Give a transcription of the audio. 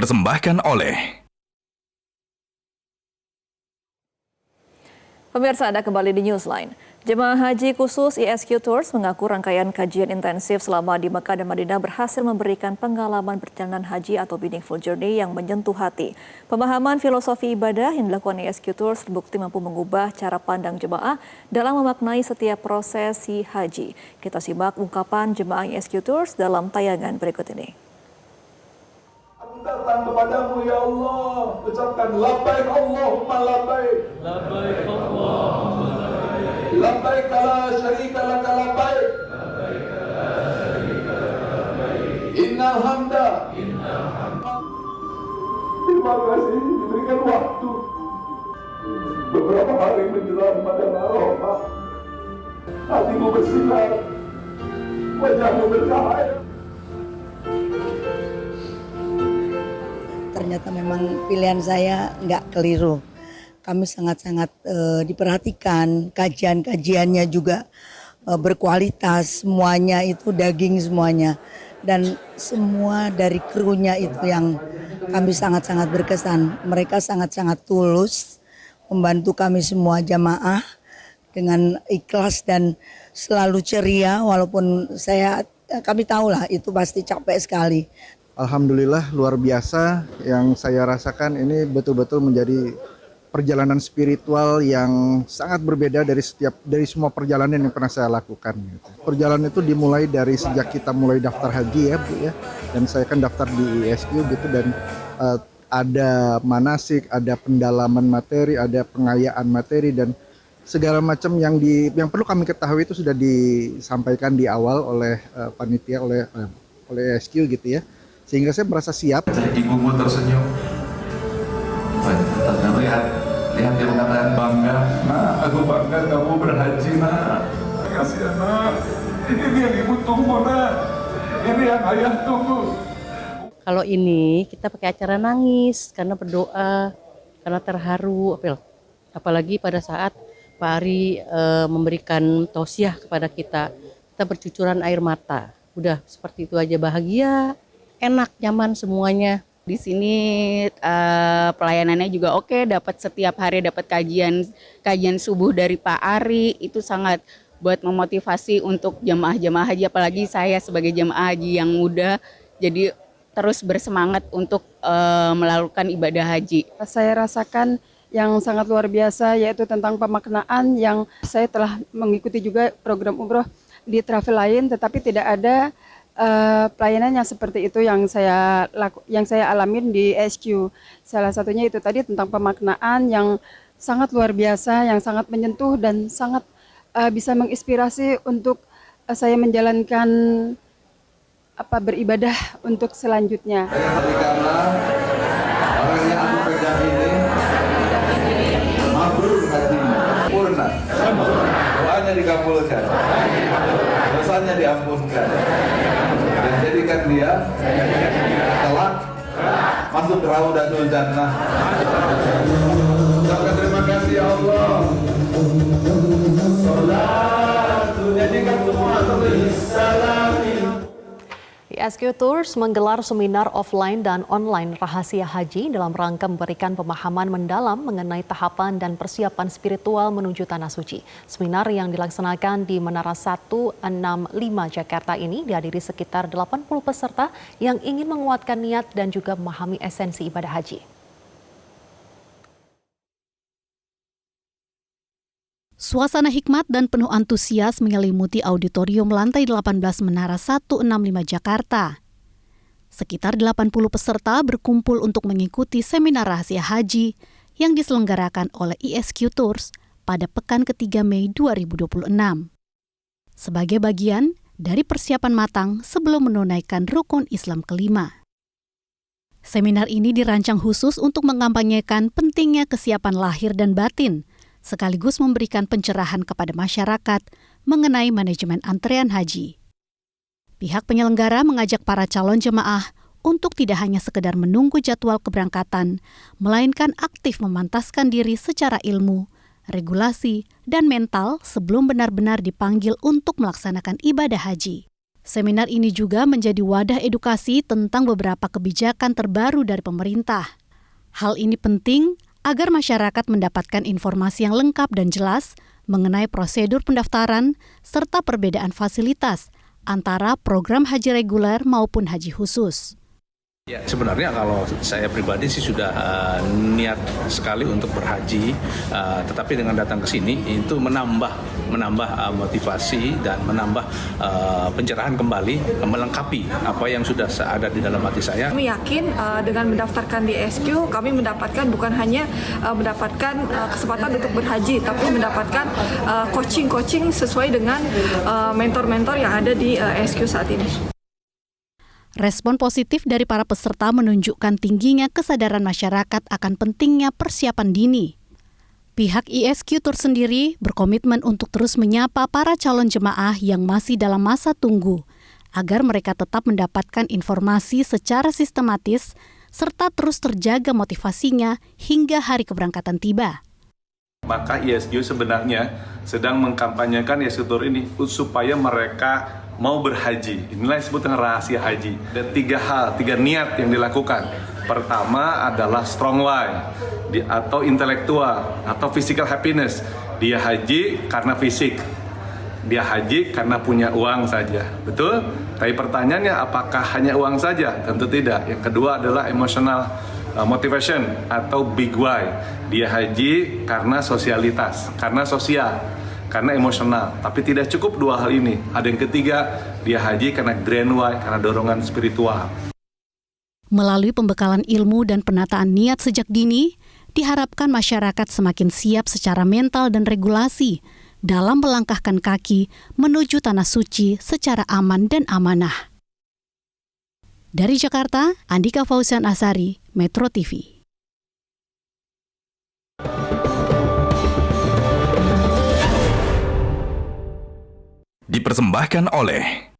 dipersembahkan oleh Pemirsa, Anda kembali di Newsline. Jemaah haji khusus ISQ Tours mengaku rangkaian kajian intensif selama di Mekah dan Madinah berhasil memberikan pengalaman perjalanan haji atau meaningful journey yang menyentuh hati. Pemahaman filosofi ibadah yang dilakukan ISQ Tours terbukti mampu mengubah cara pandang jemaah dalam memaknai setiap prosesi haji. Kita simak ungkapan jemaah ISQ Tours dalam tayangan berikut ini. Aku datang kepadamu ya Allah, ucapkan labbaik Allahumma labbaik. Labbaik Allahumma labbaik. Labbaik la syarika laka labbaik. Labbaik la syarika laka labbaik. Innal hamda. Innal hamda. Terima kasih diberikan waktu. Beberapa hari menjelang pada Arafah, hatimu bersinar, wajahmu bercahaya. Ternyata memang pilihan saya nggak keliru. Kami sangat-sangat diperhatikan, kajian-kajiannya juga berkualitas, semuanya itu daging semuanya. Dan semua dari krunya itu yang kami sangat-sangat berkesan. Mereka sangat-sangat tulus membantu kami semua jamaah dengan ikhlas dan selalu ceria, walaupun kami tahu lah itu pasti capek sekali. Alhamdulillah luar biasa, yang saya rasakan ini betul-betul menjadi perjalanan spiritual yang sangat berbeda dari semua perjalanan yang pernah saya lakukan. Perjalanan itu dimulai dari sejak kita mulai daftar haji ya Bu ya, dan saya kan daftar di ISQ gitu, dan ada manasik, ada pendalaman materi, ada pengayaan materi, dan segala macam yang perlu kami ketahui itu sudah disampaikan di awal oleh panitia, oleh ISQ gitu ya. Sehingga saya merasa siap. Ibumu tersenyum. Lihat dia mengatakan bangga. Nah, aku bangga kamu berhaji, nak. Kasih anak. Ini yang ibu tunggu, nak. Ini yang ayah tunggu. Kalau ini kita pakai acara nangis karena berdoa, karena terharu. Apalagi pada saat Pak Ari memberikan tausiah kepada kita bercucuran air mata. Udah seperti itu aja, bahagia. Enak, nyaman semuanya. Di sini pelayanannya juga oke, dapat setiap hari dapat kajian subuh dari Pak Ari, itu sangat buat memotivasi untuk jemaah-jemaah haji, apalagi saya sebagai jemaah haji yang muda, jadi terus bersemangat untuk melakukan ibadah haji. Saya rasakan yang sangat luar biasa, yaitu tentang pemaknaan yang saya telah mengikuti juga program umroh di travel lain, tetapi tidak ada pelayanan yang seperti itu yang saya alamin di SQ. Salah satunya itu tadi tentang pemaknaan yang sangat luar biasa, yang sangat menyentuh dan sangat bisa menginspirasi untuk saya menjalankan beribadah untuk selanjutnya. Karena orang yang aku pegang ini mabrur hatinya, sempurna, doanya dikabulkan, dosanya diampunkan, dan jadikan dia kelak masuk Raudatul Jannah. Ucapkan terima kasih ya Allah. Salatu jadikan semua salam. ISQ Tours menggelar seminar offline dan online rahasia haji dalam rangka memberikan pemahaman mendalam mengenai tahapan dan persiapan spiritual menuju Tanah Suci. Seminar yang dilaksanakan di Menara 165 Jakarta ini dihadiri sekitar 80 peserta yang ingin menguatkan niat dan juga memahami esensi ibadah haji. Suasana hikmat dan penuh antusias menyelimuti auditorium lantai 18 Menara 165 Jakarta. Sekitar 80 peserta berkumpul untuk mengikuti seminar rahasia haji yang diselenggarakan oleh ISQ Tours pada pekan ketiga Mei 2026. Sebagai bagian dari persiapan matang sebelum menunaikan rukun Islam kelima. Seminar ini dirancang khusus untuk mengampanyekan pentingnya kesiapan lahir dan batin, sekaligus memberikan pencerahan kepada masyarakat mengenai manajemen antrean haji. Pihak penyelenggara mengajak para calon jemaah untuk tidak hanya sekedar menunggu jadwal keberangkatan, melainkan aktif memantaskan diri secara ilmu, regulasi, dan mental sebelum benar-benar dipanggil untuk melaksanakan ibadah haji. Seminar ini juga menjadi wadah edukasi tentang beberapa kebijakan terbaru dari pemerintah. Hal ini penting agar masyarakat mendapatkan informasi yang lengkap dan jelas mengenai prosedur pendaftaran serta perbedaan fasilitas antara program haji reguler maupun haji khusus. Ya, sebenarnya kalau saya pribadi sih sudah niat sekali untuk berhaji, tetapi dengan datang ke sini itu menambah motivasi dan menambah pencerahan kembali, melengkapi apa yang sudah ada di dalam hati saya. Kami yakin dengan mendaftarkan di SQ, kami mendapatkan bukan hanya mendapatkan kesempatan untuk berhaji, tapi mendapatkan coaching sesuai dengan mentor-mentor yang ada di SQ saat ini. Respon positif dari para peserta menunjukkan tingginya kesadaran masyarakat akan pentingnya persiapan dini. Pihak ISQ Tour sendiri berkomitmen untuk terus menyapa para calon jemaah yang masih dalam masa tunggu, agar mereka tetap mendapatkan informasi secara sistematis, serta terus terjaga motivasinya hingga hari keberangkatan tiba. Maka ISQ sebenarnya sedang mengkampanyekan ISQ Tour ini supaya mereka mau berhaji. Inilah yang disebut dengan rahasia haji. Ada 3 niat yang dilakukan. Pertama adalah strong why, atau intelektual, atau physical happiness. Dia haji karena fisik. Dia haji karena punya uang saja. Betul? Tapi pertanyaannya, apakah hanya uang saja? Tentu tidak. Yang kedua adalah emotional motivation atau big why. Dia haji karena sosialitas, karena sosial, karena emosional. Tapi tidak cukup 2 hal ini. Ada yang ketiga, dia haji karena grand why, karena dorongan spiritual. Melalui pembekalan ilmu dan penataan niat sejak dini, diharapkan masyarakat semakin siap secara mental dan regulasi dalam melangkahkan kaki menuju tanah suci secara aman dan amanah. Dari Jakarta, Andika Fauzian Asari, Metro TV. Dipersembahkan oleh